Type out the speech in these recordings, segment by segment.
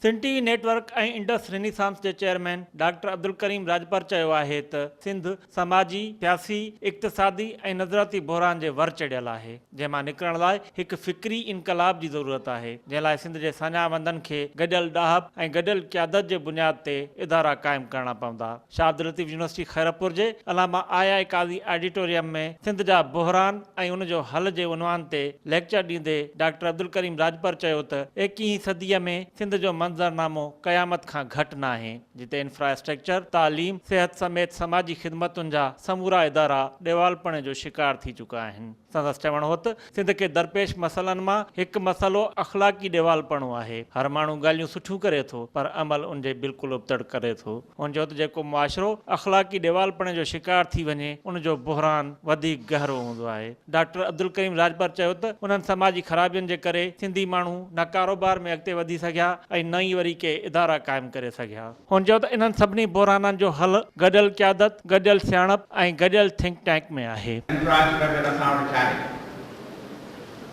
सिंटी network ऐं Indus Renaissance जे chairman doctor Abdul Karim Rajpar चयो आहे त सिंध समाजी सियासी इक़्तिसादी ऐं नज़राती बहरान जे वर चढ़ियल आहे, जंहिंमां निकिरण लाइ हिकु फिक्री इनकलाब जी ज़रूरत आहे, जंहिं लाइ सिंध जे साञावंदनि खे गॾियल ॾाहब ऐं गॾियल क़यादत जे बुनियाद ते इदारा क़ाइमु करणा पवंदा। शाह अब्दुल लतीफ़ यूनिवर्सिटी खैरपुर जे अलामा आया काज़ी ऑडिटोरियम में सिंध जा बहरान ऐं उन जो हल जे उनवान ते लेक्चर ॾींदे डॉक्टर अब्दुल करीम राजपर चयो त 21वीं सदीअ में सिंध जो मंज़रनामो क़यामत खां घटि न आहे, जिते इंफ्रास्ट्रक्चर, तालीम, सिहत समेत समाजी ख़िदमतुनि जा समूरा इदारा ॾेवालपणे जो शिकार थी चुका आहिनि। संदसि चवणु हो त सिंध खे दरपेश मसइलनि मां हिकु मसइलो अख़लाक़ी ॾेवालपणो आहे। हर माण्हू ॻाल्हियूं सुठियूं करे थो, पर अमल उन जे बिल्कुलु उबतड़ करे थो। हुन जो त जेको मुआशिरो अख़लाक़ी ॾेवालपणे जो शिकार थी वञे, उन जो बहरान वधीक गहरो हूंदो आहे। डॉक्टर अब्दुल करीम राजपर चयो त उन्हनि समाजी ख़राबियुनि जे करे सिंधी माण्हू न कारोबार में अॻिते वधी सघिया ऐं न ई वरी के इदारा क़ाइमु करे सघिया। हुन चयो त इन्हनि सभिनी बहराननि जो हल गॾियल क़यादत, गॾियल सियाणप ऐं गॾियल थिंक टैंक में आहे।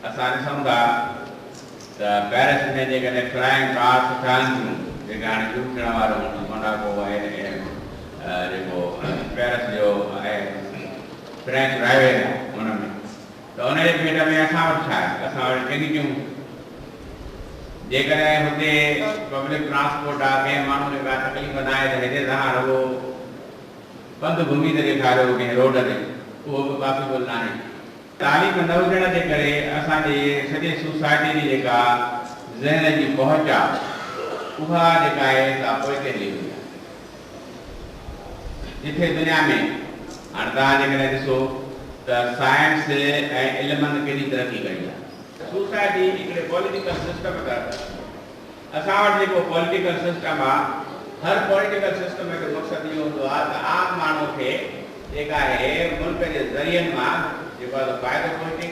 असां ॾिसूं था त पेरिस में जेकॾहिं फ्लाइंग कार्स ठहनि थियूं, जेके हाणे लूटण वारो मोनाको आहे, जेको पेरिस जो आहे फ्रेंच राइवे आहे, हुन में त उनजे भेट में असां वटि छा आहे, असां वटि टिकटियूं, जेकॾहिं हुते पब्लिक ट्रांसपोर्ट आहे, कंहिं माण्हू खे का तकलीफ़ न आहे त हिते तव्हां रुगो पंधु घुमी त ॾेखारियो कंहिं रोड ते, उहो बि पॉसिबल न आहे। तालीम न हुजण जे करे असांजे सॼे सोसाइटी जी जेका ज़हन जी पहुच आहे, उहा जेका आहे सा पोइते हली वई आहे। जिथे दुनिया में हाणे तव्हां जेकॾहिं ॾिसो त साइंस ऐं इल्मनि केॾी तरक़ी कई आहे। सोसाइटी हिकिड़े पॉलिटिकल सिस्टम अथव, असां वटि जेको पॉलिटिकल सिस्टम आहे, हर पॉलिटिकल सिस्टम जो मक़सदु इहो हूंदो आहे त आम माण्हू खे जेका आहे मुल्क जे ज़रियनि मां जेको आहे फ़ाइदो पहुचे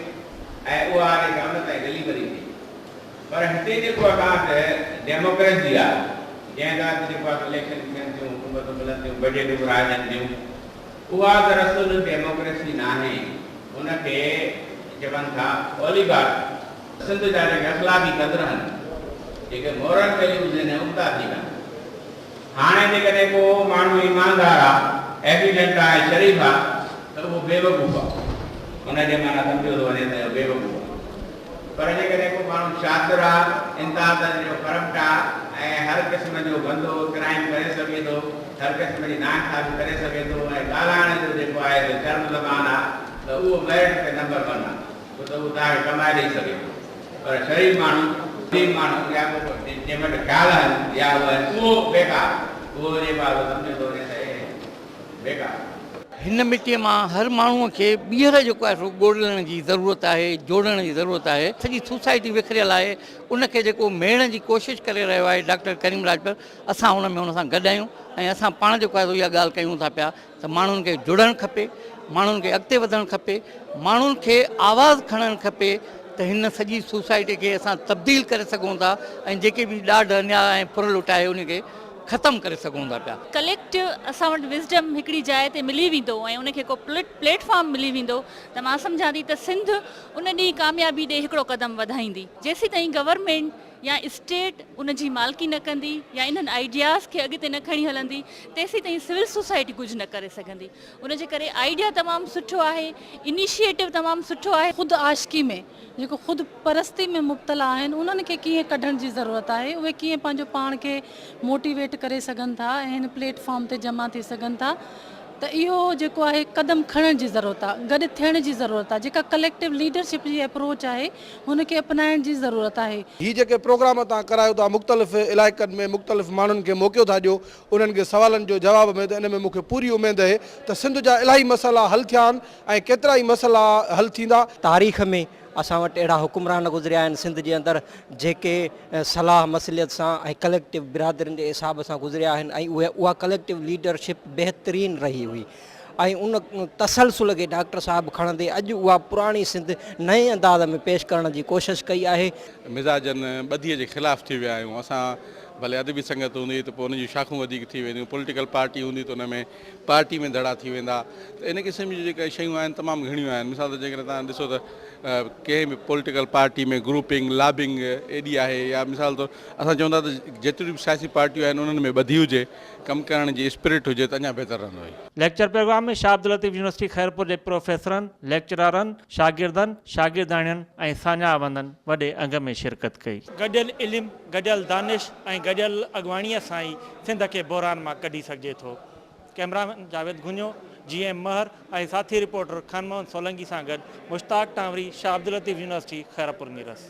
ऐं उहा जेका उन ताईं डिलीवरी थिए। पर हिते जेको आहे डेमोक्रेसी आहे, जंहिं तहत जेको आहे इलेक्शन थियनि थियूं, हुकूमतूं मिलनि थियूं, बजट घुराइजनि थियूं, उहा दरअसल डेमोक्रेसी न आहे, उनखे चवनि था ओलिगार्की। सिंध जा जेके अख़लाक़ी क़दर आहिनि, जेके मोरल वैल्यूज़ आहिनि, उबता थी विया। हाणे जेकॾहिं को माण्हू ईमानदार आहे, एफिडेंट आहे, शरीफ़ आहे, त उहो बेवकूफ़ आहे, हुनजे माना सम्झो थो वञे त बेवकूफ़ आहे। पर जेकॾहिं को माण्हू शातिर आहे, इंतिहा जो करप्ट आहे ऐं हर क़िस्म जो गंदो क्राइम करे सघे थो, हर क़िस्म जी नाइंसाफ़ी करे सघे थो ऐं ॻाल्हाइण जो जेको आहे शर्म ज़बान आहे, त उहो मेरिट ते नंबर 1 आहे, छो त उहो तव्हांखे कमाए ॾेई सघे थो। पर शरीफ़ माण्हू, गरीब माण्हू या जंहिं वटि ख़्याल आहिनि या उहो बेकार, उहो जेको आहे सम्झो थो वञे त बेकार। हिन मिटीअ मां हर माण्हूअ खे ॿीहर जेको आहे सो ॻोल्हण जी ज़रूरत आहे, जोड़ण जी ज़रूरत आहे। सॼी सोसाइटी विखरियल आहे, उनखे जेको मेड़ण जी कोशिशि करे रहियो आहे डॉक्टर करीम राजपर, असां हुन में हुन सां गॾु आहियूं ऐं असां पाण जेको आहे इहा ॻाल्हि कयूं था पिया त माण्हुनि खे जुड़णु खपे, माण्हुनि खे अॻिते वधणु खपे, माण्हुनि खे आवाज़ु खणणु खपे त हिन सॼी सोसाइटी खे असां तब्दील करे सघूं था ऐं जेके बि ॾाढ अन्याय ऐं फुर लुटाए उनखे ख़तमु करे सघूं था पिया। कलेक्टिव असां वटि विज़डम हिकिड़ी जाइ ते मिली वेंदो ऐं उनखे को प्लेटफॉर्म मिली वेंदो त मां सम्झां थी त सिंध उन ॾींहुं कामयाबी ॾे हिकिड़ो क़दम वधाईंदी। जेसीं ताईं गवर्नमेंट या स्टेट उन जी मालिकी न कंदी या इन्हनि आइडियाज़ खे अॻिते न खणी हलंदी, तेसीं ताईं सिविल सोसाइटी कुझु न करे सघंदी। उनजे करे आइडिया तमामु सुठो आहे, इनिशिएटिव तमामु सुठो आहे। ख़ुदि आशिकी में जेको ख़ुदि परस्ती में मुब्तला आहिनि, उन्हनि खे कीअं कढण जी ज़रूरत आहे, उहे कीअं पंहिंजो पाण खे मोटिवेट करे सघनि था ऐं हिन प्लेटफॉर्म ते जमा थी सघनि था, त इहो जेको आहे क़दम खणण जी ज़रूरत आहे, गॾु थियण जी ज़रूरत आहे। जेका कलेक्टिव लीडरशिप जी अप्रोच आहे हुनखे अपनाइण जी ज़रूरत आहे। हीअ जेके प्रोग्राम तव्हां करायो था मुख़्तलिफ़ इलाइक़नि में मुख़्तलिफ़ माण्हुनि खे मौक़ो था ॾियो उन्हनि खे सवालनि जो जवाब में, त इन में मूंखे पूरी उमेदु आहे त सिंध जा इलाही मसइला हल थिया आहिनि ऐं केतिरा ई मसइला हल थींदा। तारीख़ में असां वटि अहिड़ा हुकुमरान गुज़रिया आहिनि सिंध जे अंदरि जेके सलाह मसलियत सां ऐं कलेक्टिव बिरादरियुनि जे हिसाब सां गुज़रिया आहिनि ऐं उहा कलेक्टिव लीडरशिप बहितरीनु रही हुई। ऐं उन तसलसुल खे डॉक्टर साहिबु खणंदे अॼु उहा पुराणी सिंध नए अंदाज़ में पेश करण जी कोशिशि कई आहे। मिज़ाजनि ॿधीअ जे ख़िलाफ़ु थी विया आहियूं असां। भले अदबी संगत हूंदी त पोइ उनजी शाखूं वधीक थी वेंदियूं, पॉलिटिकल पार्टी हूंदी त उन में पार्टी में दड़ा थी वेंदा। त इन क़िस्म जी जेका शयूं आहिनि तमामु घणियूं आहिनि। मिसाल त जेकॾहिं तव्हां ॾिसो त कंहिं बि पॉलिटिकल पार्टी में ग्रुपिंग लॉबिंग एॾी आहे, या मिसाल तौरु असां चवंदा त जेतिरियूं बि सियासी पार्टियूं आहिनि उन्हनि में ॿधी हुजे, कमु करण जी स्पिरिट हुजे त अञा बहितर रहंदो आहे। लेक्चर प्रोग्राम में शाह अब्दुल लतीफ़ यूनिवर्सिटी खैरपुर जे प्रोफेसरनि, लेक्चररनि, शागिर्दनि, शागिर्दाणियुनि ऐं सान्यावंदनि वॾे अंग में शिरकत कई। गॾियल इल्मु, गॾियल दानिश ऐं गॾियल अॻवाणीअ सां ई सिंध खे बहिरान मां कढी सघिजे थो। कैमरामैन जावेद गुंजो, GM महर ऐं साथी रिपोर्टर खान मोहन सोलंकी सां गॾु मुश्ताक टांवरी, शाह अब्दुल लतीफ़ यूनिवर्सिटी खैरपुर मीरस।